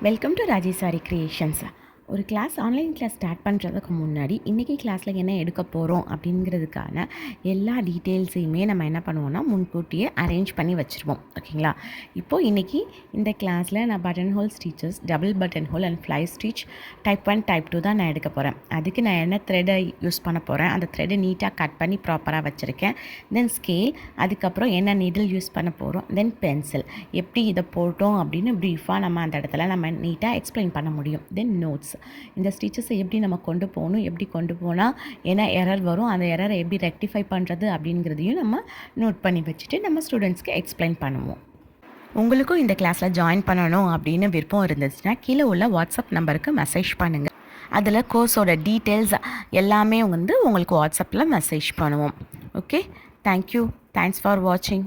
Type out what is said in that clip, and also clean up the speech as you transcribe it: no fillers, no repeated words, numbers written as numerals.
Welcome to Rajeshwari creations. ஒரு class online class start பண்ணுறதுக்கு முன்னாடி இன்றைக்கி கிளாஸில் என்ன எடுக்க போகிறோம் அப்படிங்கிறதுக்கான எல்லா டீட்டெயில்ஸையுமே நம்ம என்ன பண்ணுவோம்னா முன்கூட்டியே அரேஞ்ச் பண்ணி வச்சுருவோம். ஓகேங்களா? இப்போது இன்றைக்கி இந்த கிளாஸில் நான் button whole stitches, double button whole and fly stitch type 1 type 2 தான் நான் எடுக்க போகிறேன். அதுக்கு நான் என்ன த்ரெட்டை யூஸ் பண்ண போகிறேன், அந்த த்ரெட்டை நீட்டாக கட் பண்ணி ப்ராப்பராக வச்சுருக்கேன். தென் ஸ்கேல், அதுக்கப்புறம் என்ன நீடில் யூஸ் பண்ண போகிறோம், தென் பென்சில். எப்படி இதை போட்டோம் அப்படின்னு ப்ரீஃபாக நம்ம அந்த இடத்துல நம்ம நீட்டாக எக்ஸ்பிளைன் பண்ண முடியும். தென் நோட்ஸ், இந்த ஸ்டிச்சஸை எப்படி நம்ம கொண்டு போகணும், எப்படி கொண்டு போனால் என்ன எரர் வரும், அந்த எரரை எப்படி ரெக்டிஃபை பண்ணுறது அப்படிங்கிறதையும் நம்ம நோட் பண்ணி வச்சுட்டு நம்ம ஸ்டூடெண்ட்ஸ்க்கு எக்ஸ்பிளைன் பண்ணுவோம். உங்களுக்கும் இந்த கிளாஸில் ஜாயின் பண்ணணும் அப்படின்னு விருப்பம் இருந்துச்சுன்னா கீழே உள்ள வாட்ஸ்அப் நம்பருக்கு மெசேஜ் பண்ணுங்கள். அதில் கோர்ஸோட டீட்டெயில்ஸ் எல்லாமே உங்களுக்கு வாட்ஸ்அப்பில் மெசேஜ் பண்ணுவோம். Okay, thank you. தேங்க்ஸ் ஃபார் வாட்சிங்.